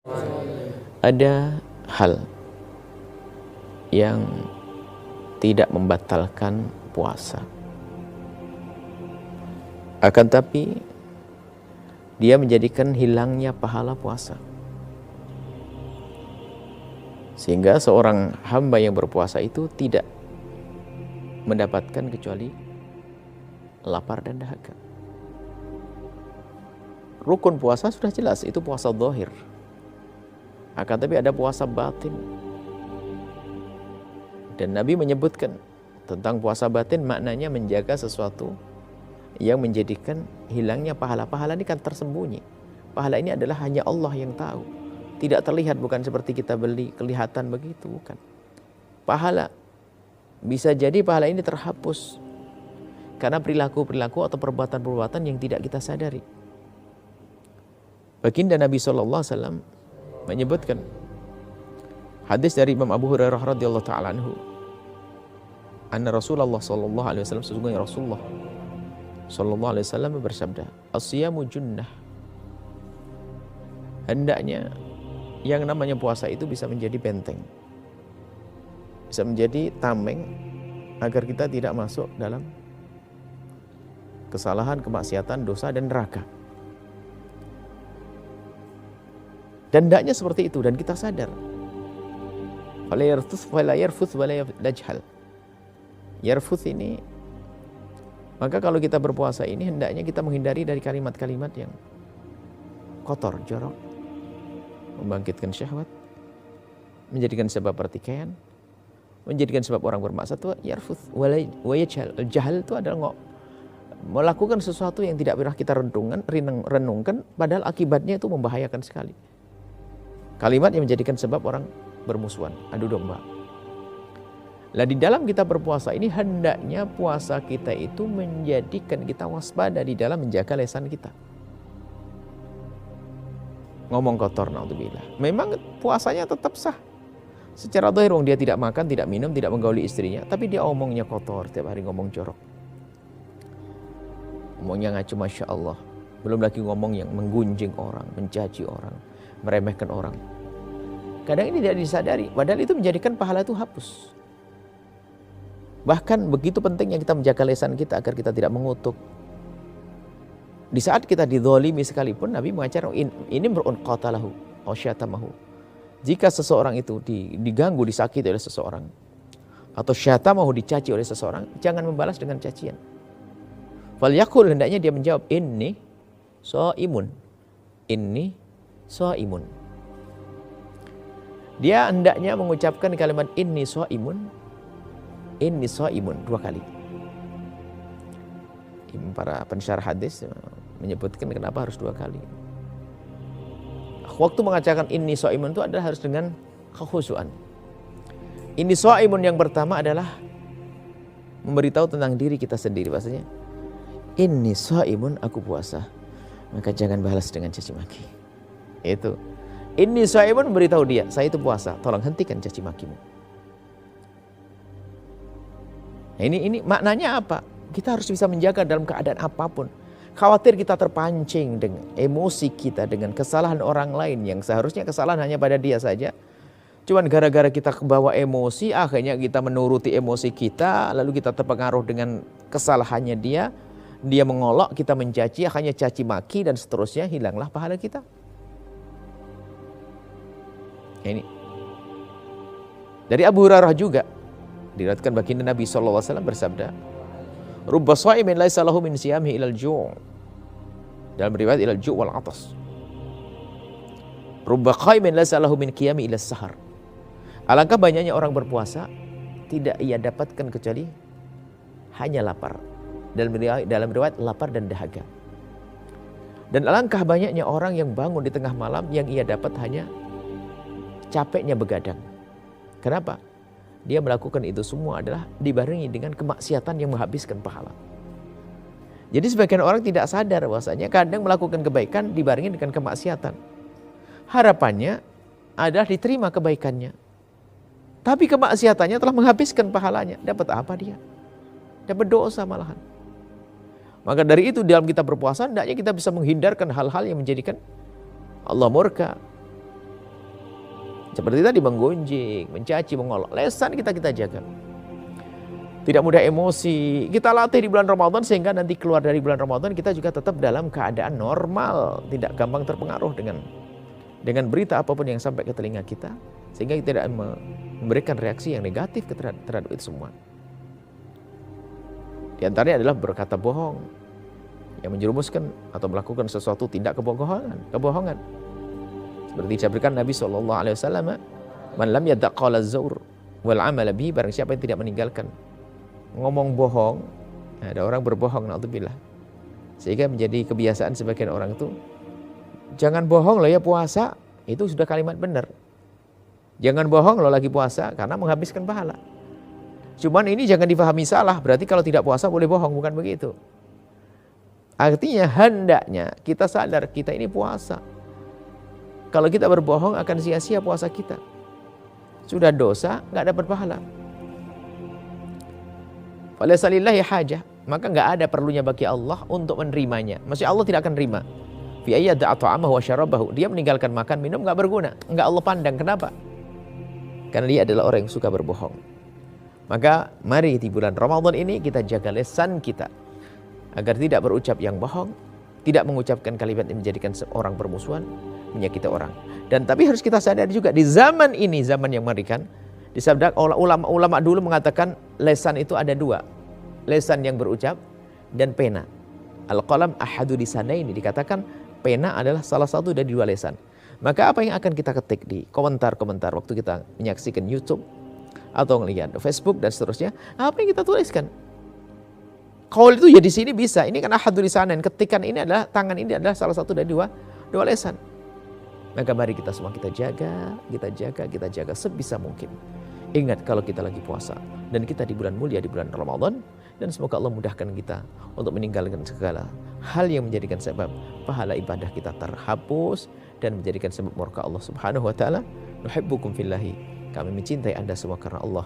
Ada hal yang tidak membatalkan puasa, akan tapi dia menjadikan hilangnya pahala puasa, sehingga seorang hamba yang berpuasa itu tidak mendapatkan kecuali lapar dan dahaga. Rukun puasa sudah jelas, itu puasa zahir. Akan tapi ada puasa batin. Dan Nabi menyebutkan tentang puasa batin, maknanya menjaga sesuatu yang menjadikan hilangnya pahala. Pahala ini kan tersembunyi. Pahala ini adalah hanya Allah yang tahu. Tidak terlihat, bukan seperti kita beli, kelihatan begitu, bukan. Pahala, bisa jadi pahala ini terhapus karena perilaku-perilaku atau perbuatan-perbuatan yang tidak kita sadari. Baginda Nabi SAW menyebutkan hadis dari Imam Abu Hurairah radhiyallahu ta'ala anhu, anna Rasulullah sallallahu alaihi wasallam, sesungguhnya Rasulullah sallallahu alaihi wasallam bersabda, as-siyamu junnah. Hendaknya yang namanya puasa itu bisa menjadi benteng, bisa menjadi tameng agar kita tidak masuk dalam kesalahan, kemaksiatan, dosa dan neraka. Dan hendaknya seperti itu, dan kita sadar. Fala yarfuth wala yarfuth wala yajhal. Yarfuth ini, maka kalau kita berpuasa ini hendaknya kita menghindari dari kalimat-kalimat yang kotor, jorok, membangkitkan syahwat, menjadikan sebab pertikaian, menjadikan sebab orang bermaksiat. Itu yarfuth wala yajhal. Jahal itu adalah melakukan sesuatu yang tidak pernah kita renungkan, padahal akibatnya itu membahayakan sekali. Kalimat yang menjadikan sebab orang bermusuhan, adu domba. Lah di dalam kita berpuasa ini hendaknya puasa kita itu menjadikan kita waspada di dalam menjaga lisan kita. Ngomong kotor, naudzubillah. Memang puasanya tetap sah. Secara zahir dia tidak makan, tidak minum, tidak menggauli istrinya, tapi dia omongnya kotor, tiap hari ngomong jorok. Ngomongnya ngaco, Masya Allah. Belum lagi ngomong yang menggunjing orang, mencaci orang, meremehkan orang. Kadang ini tidak disadari, padahal itu menjadikan pahala itu hapus. Bahkan begitu pentingnya kita menjaga lisan kita agar kita tidak mengutuk. Di saat kita dizalimi sekalipun, Nabi mengajar ini berun qatalahu aw syatamahu. Jika seseorang itu diganggu, disakiti oleh seseorang, atau syatamahu, dicaci oleh seseorang, jangan membalas dengan cacian. Falyaqul, hendaknya dia menjawab, inni shaimun. Inni shaimun. Dia hendaknya mengucapkan kalimat inni shaimun 2 kali. Para pensyarah hadis menyebutkan kenapa harus 2 kali. Waktu mengatakan inni shaimun itu adalah harus dengan kekhusyuan. Inni shaimun yang pertama adalah memberitahu tentang diri kita sendiri, bahasanya inni shaimun, aku puasa, maka jangan balas dengan caci maki. Itu inni shaimun, memberitahu dia, saya itu puasa, tolong hentikan caci makimu. Nah, ini maknanya apa? Kita harus bisa menjaga dalam keadaan apapun. Khawatir kita terpancing dengan emosi kita, dengan kesalahan orang lain yang seharusnya kesalahan hanya pada dia saja. Cuman gara-gara kita kebawa emosi, akhirnya kita menuruti emosi kita, lalu kita terpengaruh dengan kesalahannya dia mengolok, kita mencaci, akhirnya caci maki dan seterusnya, hilanglah pahala kita. Ini dari Abu Hurairah juga diriwayatkan baginda Nabi SAW bersabda, rubba shaimin laisa lahu min siyamihi ilal ju', dalam riwayat ilal ju' wal atas. Rubba qaimin laisa lahu min qiyami ila sahar. Alangkah banyaknya orang berpuasa tidak ia dapatkan kecuali hanya lapar. Dalam riwayat lapar dan dahaga. Dan alangkah banyaknya orang yang bangun di tengah malam yang ia dapat hanya capeknya begadang. Kenapa? Dia melakukan itu semua adalah dibarengi dengan kemaksiatan yang menghabiskan pahala. Jadi sebagian orang tidak sadar bahwasanya kadang melakukan kebaikan dibarengi dengan kemaksiatan. Harapannya adalah diterima kebaikannya. Tapi kemaksiatannya telah menghabiskan pahalanya. Dapat apa dia? Dapat dosa malahan. Maka dari itu dalam kita berpuasa hendaknya kita bisa menghindarkan hal-hal yang menjadikan Allah murka. Seperti tadi menggunjing, mencaci, mengolok. Lesan kita jaga. Tidak mudah emosi. Kita latih di bulan Ramadan sehingga nanti keluar dari bulan Ramadan kita juga tetap dalam keadaan normal, tidak gampang terpengaruh dengan berita apapun yang sampai ke telinga kita, sehingga kita tidak memberikan reaksi yang negatif terhadap itu semua. Di antaranya adalah berkata bohong yang menjerumuskan atau melakukan sesuatu tindak kebohongan. Seperti disabdakan Nabi SAW, "Man lam yada' qawla az-zur wal 'amala bihi," barang siapa yang tidak meninggalkan ngomong bohong, ada orang berbohong, naudzubillah, sehingga menjadi kebiasaan sebagian orang itu, jangan bohong loh ya puasa, itu sudah kalimat benar. Jangan bohong loh lagi puasa, karena menghabiskan pahala. Cuman ini jangan dipahami salah, berarti kalau tidak puasa boleh bohong, bukan begitu. Artinya hendaknya kita sadar kita ini puasa. Kalau kita berbohong akan sia-sia puasa kita. Sudah dosa, nggak dapat pahala. Falaysa lillahi hajah, maka nggak ada perlunya bagi Allah untuk menerimanya. Maksudnya Allah tidak akan terima. Fi ayyada'a ta'amahu wa syarabahu, dia meninggalkan makan minum nggak berguna, nggak Allah pandang. Kenapa? Karena dia adalah orang yang suka berbohong. Maka mari di bulan Ramadan ini kita jaga lisan kita agar tidak berucap yang bohong, tidak mengucapkan kalimat yang menjadikan seorang bermusuhan, menyakiti orang. Dan tapi harus kita sadar juga di zaman ini, zaman yang mengerikan, disabda ulama dulu mengatakan lesan itu ada dua, lesan yang berucap dan pena. Al-qalam ahadu lisanaini, dikatakan pena adalah salah satu dari dua lesan. Maka apa yang akan kita ketik di komentar-komentar waktu kita menyaksikan YouTube atau melihat Facebook dan seterusnya, apa yang kita tuliskan? Qaul itu ya di sini bisa, ini kan ahadu lisanain, ketikan ini adalah tangan ini adalah salah satu dari dua lesan. Maka mari kita semua kita jaga sebisa mungkin. Ingat kalau kita lagi puasa dan kita di bulan mulia, di bulan Ramadan, dan semoga Allah mudahkan kita untuk meninggalkan segala hal yang menjadikan sebab pahala ibadah kita terhapus dan menjadikan sebab murka Allah Subhanahu wa taala. Nuhibbukum fillahi. Kami mencintai Anda semua karena Allah.